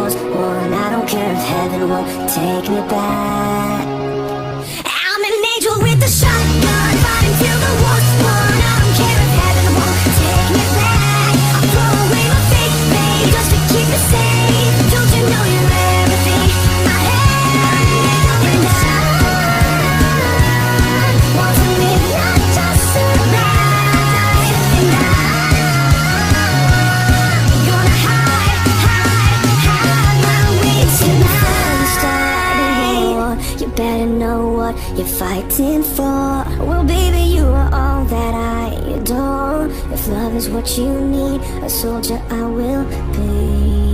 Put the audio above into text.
most one. I don't care if heaven won't take me back. I'm an angel with a shotgun, fighting till the war's won. I don't care if heaven won't take me back. I'll throw away my fake faith just to keep it safe. Don't you know you're everything I have? And I want to live, not just survive. And I'm gonna hide my way tonight. Start a war, you better know what you're fighting for. Well, baby, you are all that I adore. If love is what you need, a soldier I will be.